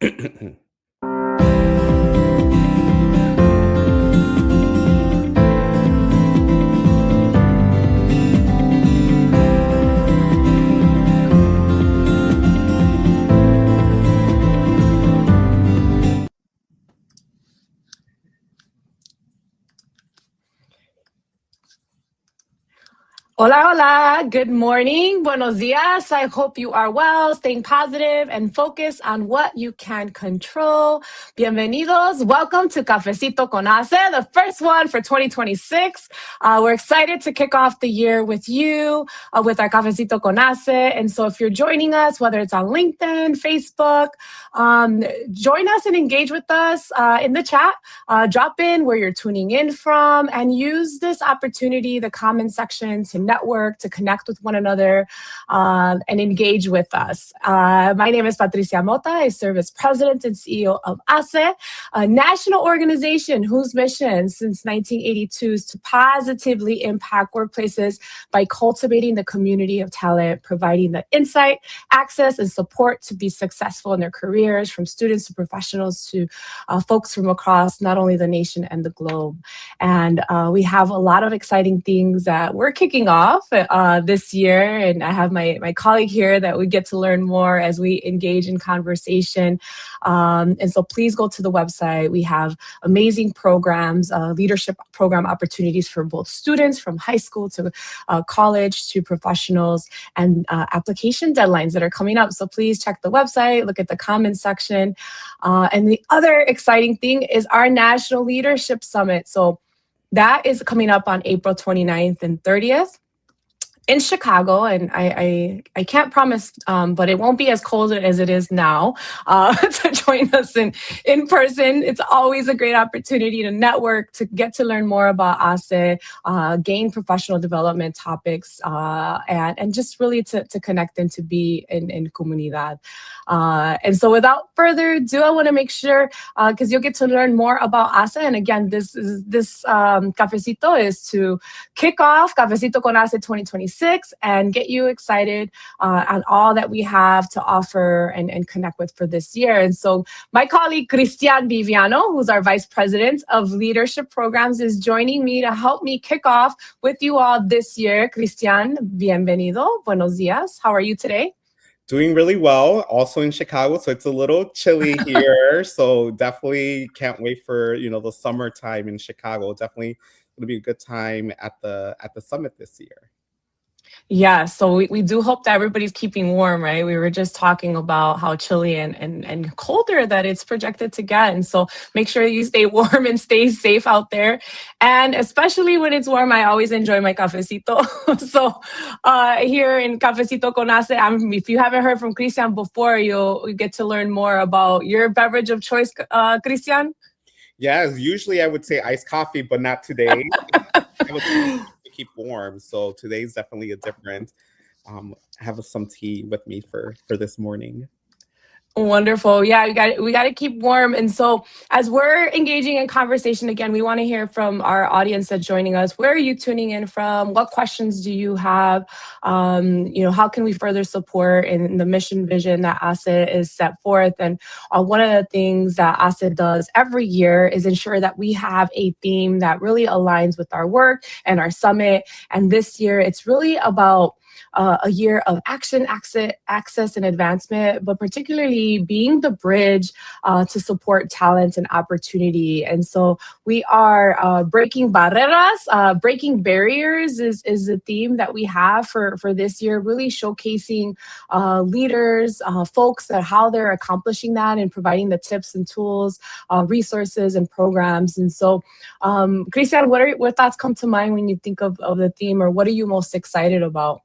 Hola, hola. Good morning. Buenos dias. I hope you are well, staying positive and focused on what you can control. Bienvenidos. Welcome to Cafecito con HACE, the first one for 2026. We're excited to kick off the year with you, with our Cafecito con HACE. And so if you're joining us, whether it's on LinkedIn, Facebook, join us and engage with us in the chat. Drop in where you're tuning in from and use this opportunity, the comment section, to network, to connect with one another, and engage with us. My name is Patricia Mota. I serve as president and CEO of HACE, a national organization whose mission since 1982 is to positively impact workplaces by cultivating the community of talent, providing the insight, access, and support to be successful in their careers, from students to professionals to folks from across not only the nation and the globe. And we have a lot of exciting things that we're kicking off this year. And I have my colleague here that we get to learn more as we engage in conversation. And so please go to the website. We have amazing programs, leadership program opportunities for both students from high school to college to professionals, and application deadlines that are coming up. So please check the website, look at the comments section. And the other exciting thing is our National Leadership Summit. So that is coming up on April 29th and 30th. In Chicago, and I can't promise, but it won't be as cold as it is now to join us in person. It's always a great opportunity to network, to get to learn more about HACE, gain professional development topics, and just really to connect and to be in comunidad. And so without further ado, I want to make sure, because you'll get to learn more about HACE. And again, this Cafecito is to kick off Cafecito con HACE 2026 and get you excited on all that we have to offer and connect with for this year. And so my colleague, Cristian Biviano, who's our Vice President of Leadership Programs, is joining me to help me kick off with you all this year. Cristian, bienvenido. Buenos dias. How are you today? Doing really well, also in Chicago, so it's a little chilly here. So definitely can't wait for the summertime in Chicago. Definitely going to be a good time at the summit this year. Yeah, so we do hope that everybody's keeping warm, right? We were just talking about how chilly and colder that it's projected to get. And so make sure you stay warm and stay safe out there. And especially when it's warm, I always enjoy my cafecito. So here in Cafecito con HACE, if you haven't heard from Cristian before, you'll get to learn more about your beverage of choice, Cristian. Yes, usually I would say iced coffee, but not today. Keep warm, so today's definitely a different. Have some tea with me for this morning. Wonderful. Yeah, we got to keep warm. And so as we're engaging in conversation, again, we want to hear from our audience that's joining us. Where are you tuning in from? What questions do you have? How can we further support in the mission vision that HACE is set forth? And one of the things that HACE does every year is ensure that we have a theme that really aligns with our work and our summit. And this year, it's really about a year of action, access, and advancement, but particularly being the bridge to support talent and opportunity. And so we are breaking barreras, breaking barriers is the theme that we have for this year, really showcasing leaders, folks, that how they're accomplishing that and providing the tips and tools, resources, and programs. And so, Cristian, what thoughts come to mind when you think of the theme, or what are you most excited about?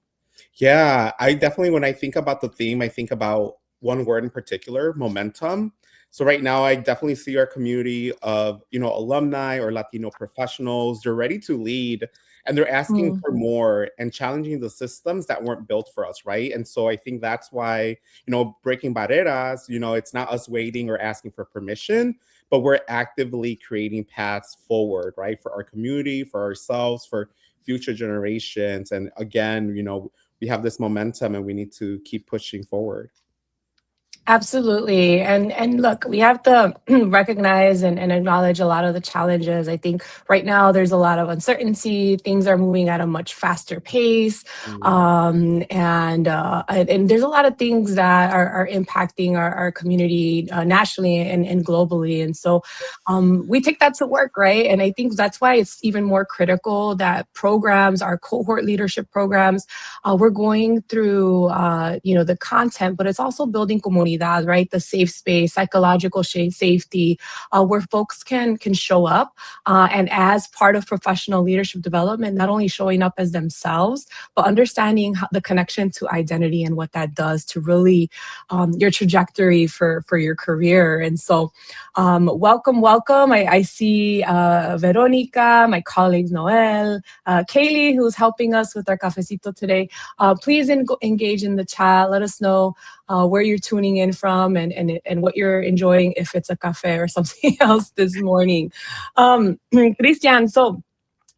Yeah, I definitely, when I think about the theme, I think about one word in particular, momentum. So right now, I definitely see our community of, alumni or Latino professionals. They're ready to lead, and they're asking for more and challenging the systems that weren't built for us, right? And so I think that's why, breaking barreras, it's not us waiting or asking for permission, but we're actively creating paths forward, right? For our community, for ourselves, for future generations. And again, we have this momentum and we need to keep pushing forward. Absolutely. And look, we have to recognize and acknowledge a lot of the challenges. I think right now there's a lot of uncertainty. Things are moving at a much faster pace. Mm. And there's a lot of things that are impacting our community nationally and globally. And so we take that to work, right? And I think that's why it's even more critical that programs, our cohort leadership programs, we're going through, the content, but it's also building comunidad, right? The safe space, psychological safety, where folks can show up, and as part of professional leadership development, not only showing up as themselves, but understanding the connection to identity and what that does to really your trajectory for your career. And so, welcome. I see Veronica, my colleagues Noel, Kaylee, who's helping us with our cafecito today. Please engage in the chat. Let us know where you're tuning in from and what you're enjoying, if it's a cafe or something else this morning. Cristian, so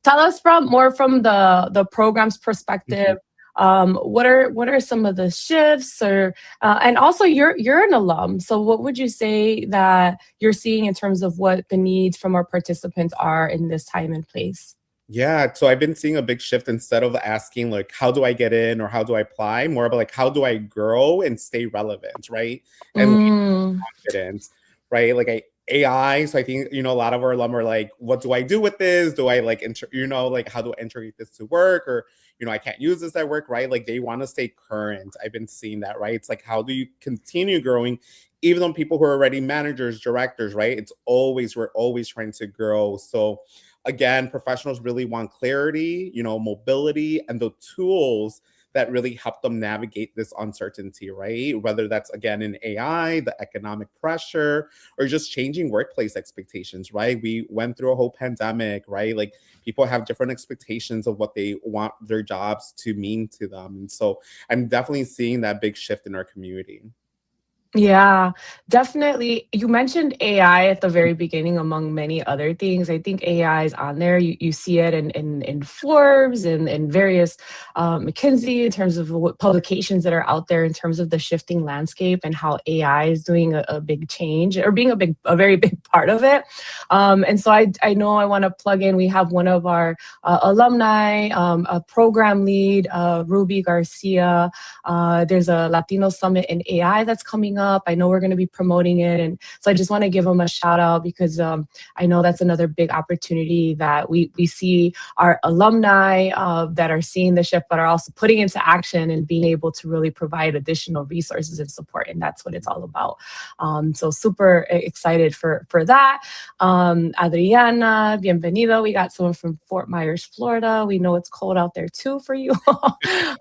tell us from the program's perspective. What are some of the shifts, or and also you're an alum, so what would you say that you're seeing in terms of what the needs from our participants are in this time and place? Yeah, so I've been seeing a big shift. Instead of asking like how do I get in or how do I apply, more about like how do I grow and stay relevant, right? And lead Mm. confidence, right? AI. So I think a lot of our alum are like, what do I do with this? Do I like like how do I integrate this to work? Or I can't use this at work, right? Like they want to stay current. I've been seeing that, right? It's like how do you continue growing? Even on people who are already managers, directors, right? We're always trying to grow. So again, professionals really want clarity, mobility, and the tools that really help them navigate this uncertainty, right? Whether that's again in AI, the economic pressure, or just changing workplace expectations, right? We went through a whole pandemic, right? Like people have different expectations of what they want their jobs to mean to them. And so I'm definitely seeing that big shift in our community. Yeah, definitely. You mentioned AI at the very beginning, among many other things. I think AI is on there. You see it in Forbes and in various McKinsey, in terms of what publications that are out there in terms of the shifting landscape and how AI is doing a big change, or being a very big part of it. And so I know I want to plug in. We have one of our alumni, a program lead, Ruby Garcia. There's a Latino Summit in AI that's coming up. I know we're going to be promoting it. And so I just want to give them a shout out, because I know that's another big opportunity that we see our alumni that are seeing the shift, but are also putting into action and being able to really provide additional resources and support. And that's what it's all about. So super excited for that. Adriana, bienvenido. We got someone from Fort Myers, Florida. We know it's cold out there too for you.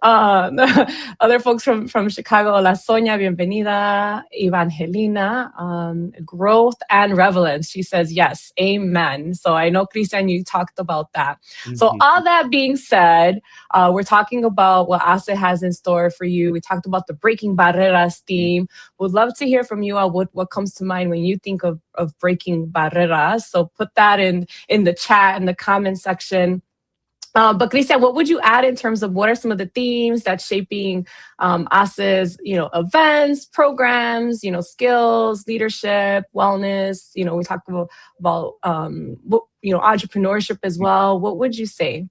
Other folks from Chicago, La Sonia, bienvenida. Evangelina, growth and relevance. She says, yes, amen. So I know, Cristian, you talked about that. So Mhm. all that being said, we're talking about what HACE has in store for you. We talked about the Breaking Barreras theme. Would love to hear from you. What comes to mind when you think of breaking barreras. So put that in the chat, in the comment section. But Cristian, what would you add in terms of what are some of the themes that's shaping HACE's, events, programs, skills, leadership, wellness? We talked about entrepreneurship as well. What would you say?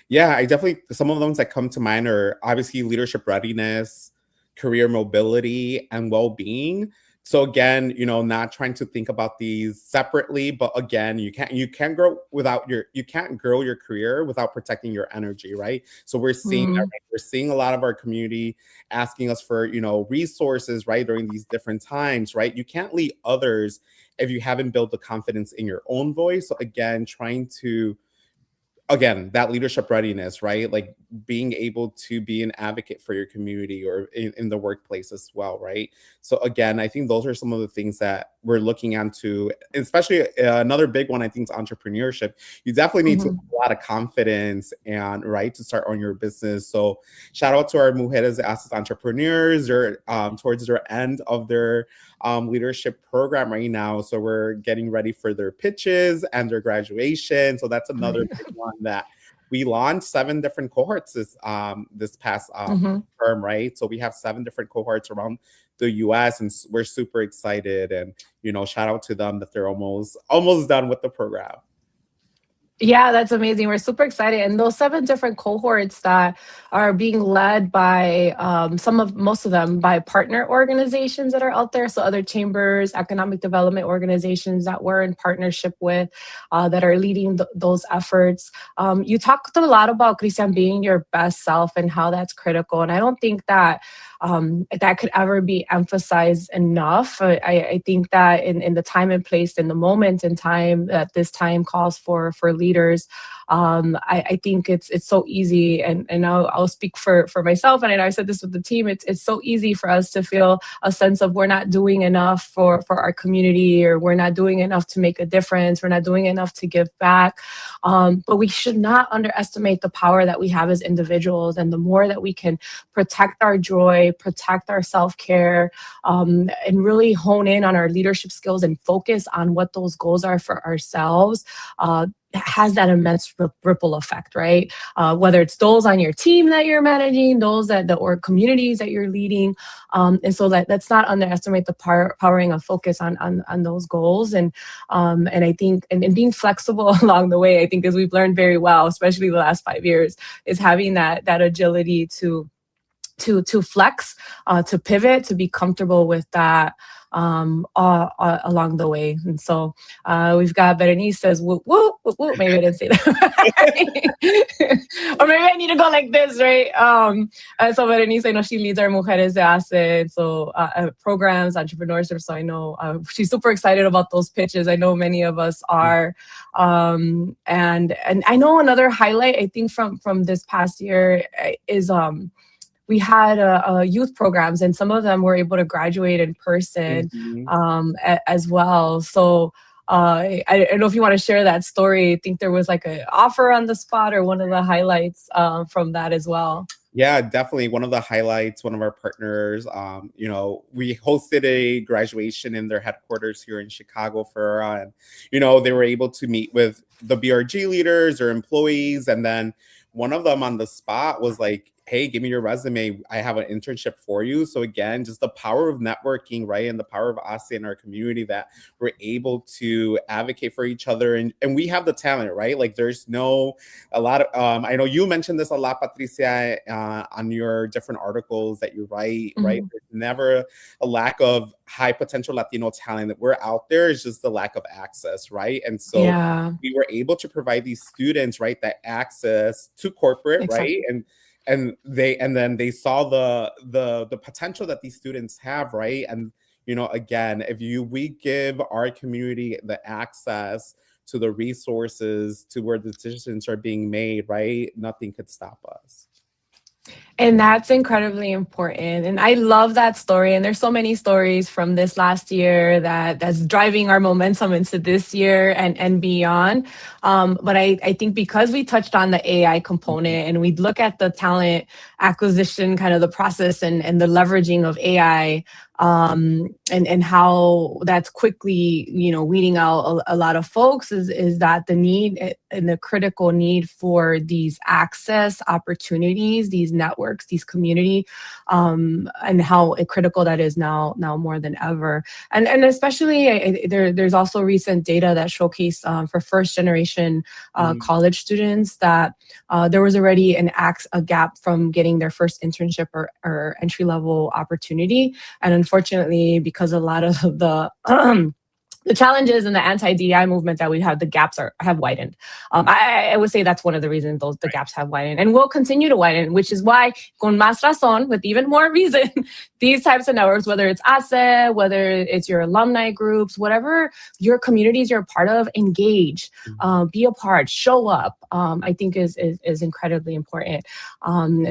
Yeah, I definitely, some of the ones that come to mind are obviously leadership readiness, career mobility, and well-being. So again, not trying to think about these separately, but again, you can't grow your career without protecting your energy, right? So we're seeing that, Mm. right? We're seeing a lot of our community asking us for, resources, right, during these different times, right? You can't lead others if you haven't built the confidence in your own voice. So again, trying to again, that leadership readiness, right? Like being able to be an advocate for your community or in the workplace as well, right? So again, I think those are some of the things that we're looking into, especially another big one, I think, is entrepreneurship. You definitely need to have Mhm. a lot of confidence and right to start on your business. So shout out to our Mujeres as entrepreneurs. They're towards their end of their leadership program right now. So we're getting ready for their pitches and their graduation. So that's another big one that we launched 7 different cohorts this past term, right? So we have 7 different cohorts around the US, and we're super excited. And, you know, shout out to them that they're almost done with the program. Yeah, that's amazing. We're super excited. And those 7 different cohorts that are being led by most of them by partner organizations that are out there. So other chambers, economic development organizations that we're in partnership with that are leading those efforts. You talked a lot about, Cristian, being your best self and how that's critical. And I don't think that that could ever be emphasized enough. I think that in the time and place, in the moment in time that this time calls for leaders, I think it's so easy, and I'll speak for myself, and I said this with the team. It's so easy for us to feel a sense of we're not doing enough for our community, or we're not doing enough to make a difference, we're not doing enough to give back. But we should not underestimate the power that we have as individuals, and the more that we can protect our joy, protect our self-care, and really hone in on our leadership skills and focus on what those goals are for ourselves, has that immense ripple effect, right? Whether it's those on your team that you're managing, those or communities that you're leading. And so let's not underestimate the powering of focus on those goals. And I think, and being flexible along the way, I think, as we've learned very well, especially the last 5 years, is having that agility to flex, to pivot, to be comfortable with that along the way. And so we've got Berenice says, whoop, whoop, whoop, whoop. Maybe I didn't say that. Or maybe I need to go like this, right? So Berenice, I know she leads our Mujeres de HACE, so programs, entrepreneurship. So I know she's super excited about those pitches. I know many of us are. And I know another highlight, I think, from this past year is we had youth programs, and some of them were able to graduate in person as well. So I don't know if you want to share that story. I think there was like an offer on the spot, or one of the highlights from that as well. Yeah, definitely. One of the highlights, one of our partners, you know, we hosted a graduation in their headquarters here in Chicago for, and, you know, they were able to meet with the BRG leaders or employees. And then one of them on the spot was like, hey, give me your resume. I have an internship for you. So again, just the power of networking, right? And the power of HACE in our community, that we're able to advocate for each other. And we have the talent, right? Like there's a lot of, I know you mentioned this a lot, Patricia, on your different articles that you write, right? There's never a lack of high potential Latino talent that we're out there. It's just the lack of access, right? And so we were able to provide these students, right, that access to corporate, right? And then they saw the potential that these students have, right? And, you know, again, we give our community the access to the resources, to where the decisions are being made, right? Nothing could stop us. And that's incredibly important. And I love that story. And there's so many stories from this last year that's driving our momentum into this year and beyond. But I think because we touched on the AI component, and we look at the talent acquisition, kind of the process and the leveraging of AI, and how that's quickly, you know, weeding out a lot of folks, is that the need and the critical need for these access opportunities, these networks, these community, and how critical that is now more than ever. And especially there's also recent data that showcased for first generation college students that there was already a gap from getting their first internship or entry level opportunity. And unfortunately, because a lot of the challenges in the anti-DEI movement that we have, the gaps have widened. I would say that's one of the reasons the gaps have widened, and will continue to widen, which is why, con más razón, with even more reason, these types of networks, whether it's HACE, whether it's your alumni groups, whatever your communities you're a part of, engage, be a part, show up, I think is incredibly important.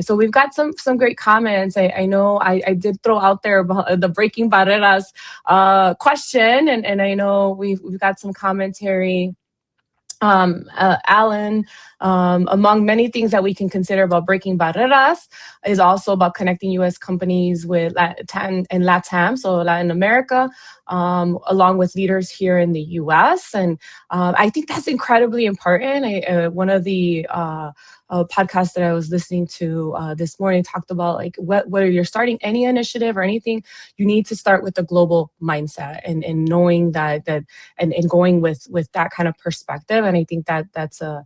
So we've got some great comments. I know I did throw out there the Breaking Barreras question, and I know we've got some commentary. Alan Among many things that we can consider about breaking barreras is also about connecting U.S. companies with Latin and LATAM, so Latin America, along with leaders here in the U.S. And I think that's incredibly important. One of the podcast that I was listening to this morning talked about like whether you're starting any initiative or anything, you need to start with a global mindset and knowing that and going with that kind of perspective. And I think that that's a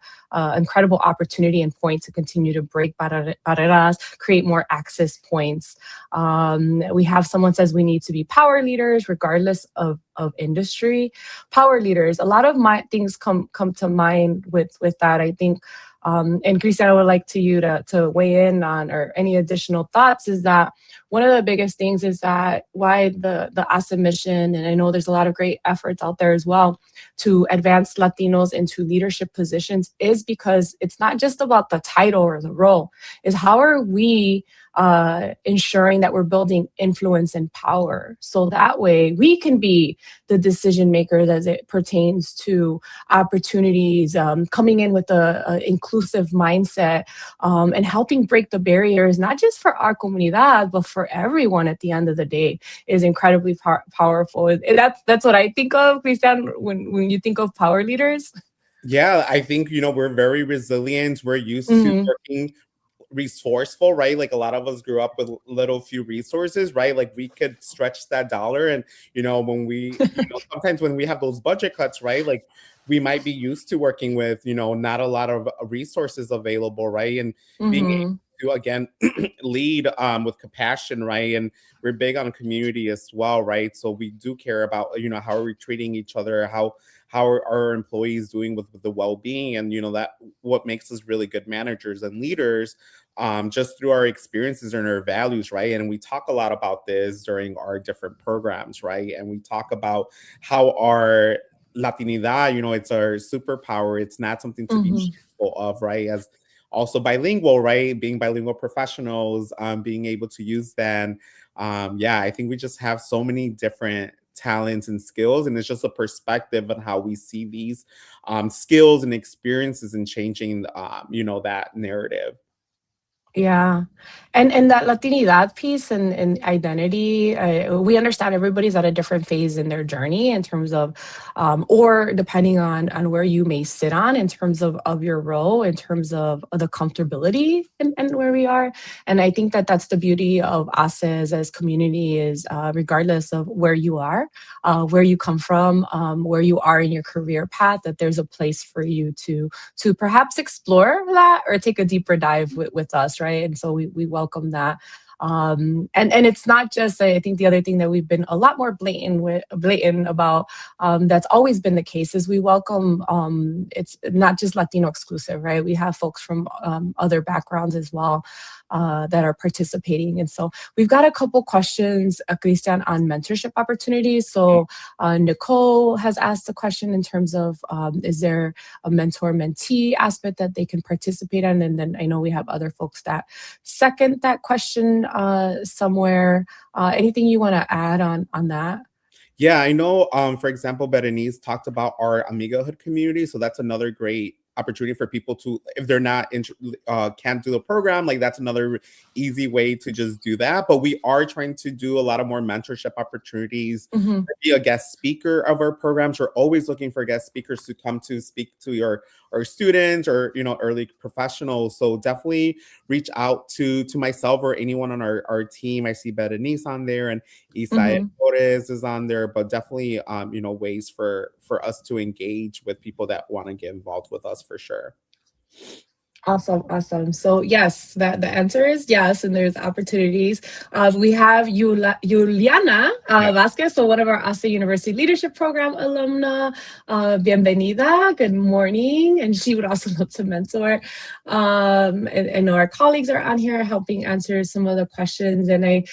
incredible opportunity and point to continue to break barreras, create more access points. We have someone says we need to be power leaders regardless of industry. Power leaders, a lot of my things come to mind with that. I think and Cristian, I would like you to weigh in on or any additional thoughts is that one of the biggest things is that why the HACE mission, and I know there's a lot of great efforts out there as well to advance Latinos into leadership positions, is because it's not just about the title or the role, is how are we ensuring that we're building influence and power so that way we can be the decision makers as it pertains to opportunities, coming in with a inclusive mindset, and helping break the barriers, not just for our comunidad, but for everyone at the end of the day is incredibly powerful. That's what I think of, Cristian, when you think of power leaders. Yeah, I think, we're very resilient. We're used to working resourceful, right? Like a lot of us grew up with little few resources, right? Like we could stretch that dollar. And, when we, sometimes when we have those budget cuts, right? Like we might be used to working with, not a lot of resources available, right? And being able to, again, lead with compassion, right? And we're big on community as well, right? So we do care about, how are we treating each other, how are our employees doing with the well-being, and that what makes us really good managers and leaders, just through our experiences and our values, right? And we talk a lot about this during our different programs, right? And we talk about how our Latinidad, it's our superpower. It's not something to be shameful of, right? As also bilingual, right? Being bilingual professionals, being able to use them. I think we just have so many different talents and skills, and it's just a perspective on how we see these skills and experiences and changing that narrative. Yeah. And that Latinidad piece and identity, we understand everybody's at a different phase in their journey in terms of, or depending on where you may sit on in terms of your role, in terms of the comfortability and where we are. And I think that that's the beauty of HACE as community is regardless of where you are, where you come from, where you are in your career path, that there's a place for you to perhaps explore that or take a deeper dive with us, right? And so we welcome that. And it's not just, I think the other thing that we've been a lot more blatant about, that's always been the case, is we welcome, it's not just Latino exclusive, right? We have folks from other backgrounds as well that are participating. And so we've got a couple questions, Cristian, on mentorship opportunities. So Nicole has asked a question in terms of, is there a mentor-mentee aspect that they can participate in? And then I know we have other folks that second that question somewhere. Anything you want to add on that? Yeah, I know, for example, Berenice talked about our amigahood community. So that's another great opportunity for people to, if they're not can't do the program, like that's another easy way to just do that. But we are trying to do a lot of more mentorship opportunities, be a guest speaker of our programs. We're always looking for guest speakers to come to speak to our students or early professionals. So definitely reach out to myself or anyone on our team. I see Berenice on there and Isaiah Torres is on there, but definitely ways for us to engage with people that want to get involved with us, for sure. Awesome. So yes, the answer is yes, and there's opportunities. We have Juliana Vasquez, so one of our HACE University Leadership Program alumna. Bienvenida, good morning. And she would also love to mentor. And our colleagues are on here helping answer some of the questions. And I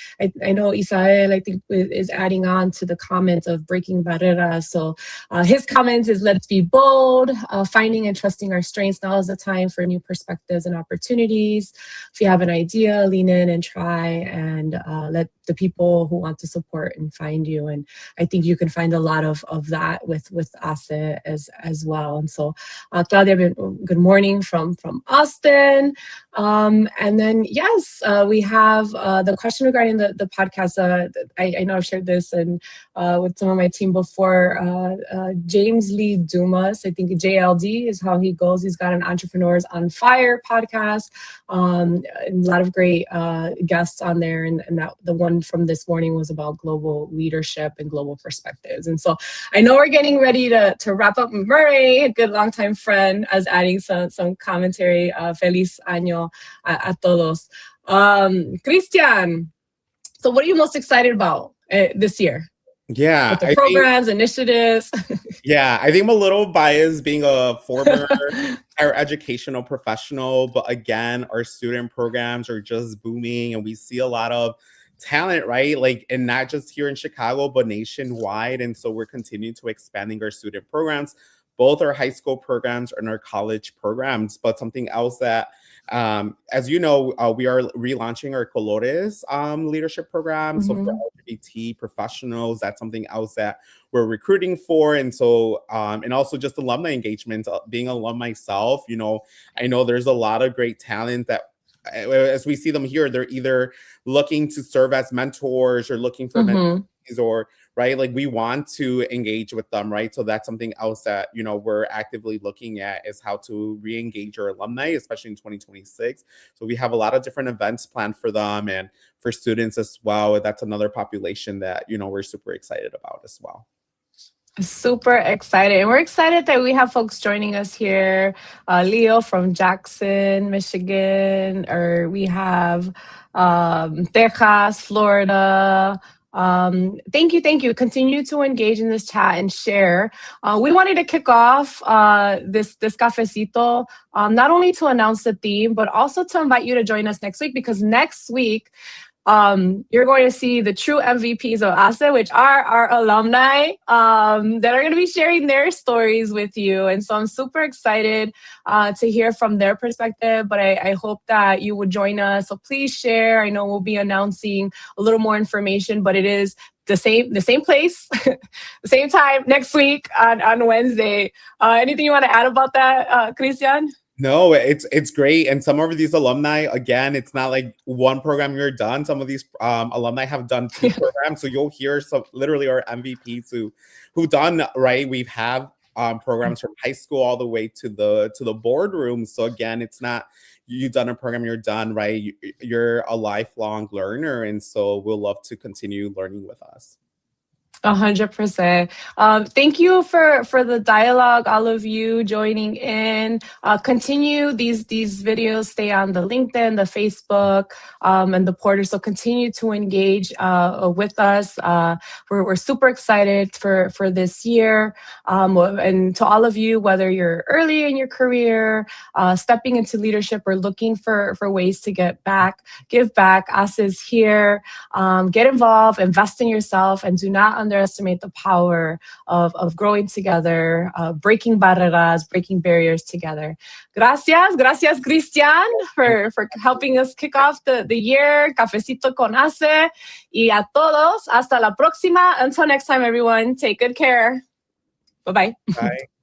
know Isael, I think, is adding on to the comments of breaking barreras. So his comments is, let's be bold, finding and trusting our strengths. Now is the time for new perspectives perspectives and opportunities. If you have an idea, lean in and try, and let the people who want to support and find you. And I think you can find a lot of that with HACE as well. And so, Claudia, good morning from Austin. And then, yes, we have the question regarding the podcast. I know I've shared this and with some of my team before. James Lee Dumas, I think JLD is how he goes. He's got an Entrepreneurs on Fire podcast. And a lot of great guests on there. And that the one from this morning was about global leadership and global perspectives. And so I know we're getting ready to wrap up. Murray, a good longtime friend, as adding some commentary. Feliz año a todos. Cristian, so what are you most excited about this year? Yeah, with the programs, initiatives. Yeah, I think I'm a little biased being a former higher educational professional, but again, our student programs are just booming and we see a lot of talent, right? Like, and not just here in Chicago, but nationwide. And so we're continuing to expanding our student programs, both our high school programs and our college programs. But something else that, as you know, we are relaunching our Colores leadership program. So for LGBT professionals, that's something else that we're recruiting for. And so, and also just alumni engagement, being an alum myself, you know, I know there's a lot of great talent that, as we see them here, they're either looking to serve as mentors or looking for mentees, or right, like we want to engage with them, right? So that's something else that, you know, we're actively looking at, is how to re-engage our alumni, especially in 2026. So we have a lot of different events planned for them and for students as well. That's another population that, you know, we're super excited about as well. Super excited. And we're excited that we have folks joining us here. Leo from Jackson, Michigan, or we have Texas, Florida. Thank you. Continue to engage in this chat and share. We wanted to kick off this Cafecito, not only to announce the theme, but also to invite you to join us next week, because next week, you're going to see the true MVPs of HACE, which are our alumni that are going to be sharing their stories with you. And so I'm super excited to hear from their perspective, but I hope that you would join us. So please share. I know we'll be announcing a little more information, but it is the same place, the same time next week on Wednesday. Anything you want to add about that, Cristian? No, it's great. And some of these alumni, again, it's not like one program you're done. Some of these alumni have done 2 programs. So you'll hear some literally our MVPs who've done, right? We've have programs from high school all the way to the boardroom. So again, it's not you've done a program, you're done, right? You're a lifelong learner. And so we'll love to continue learning with us. 100%. Thank you for the dialogue, all of you joining in. Continue these videos, stay on the LinkedIn, the Facebook, and the Porter. So continue to engage with us. We're super excited for this year. And to all of you, whether you're early in your career, stepping into leadership, or looking for ways to give back, HACE is here. Get involved, invest in yourself, and do not underestimate the power of growing together, breaking barreras, breaking barriers together. Gracias, Cristian, for helping us kick off the year. Cafecito con HACE. Y a todos, hasta la próxima. Until next time, everyone, take good care. Bye-bye. Bye.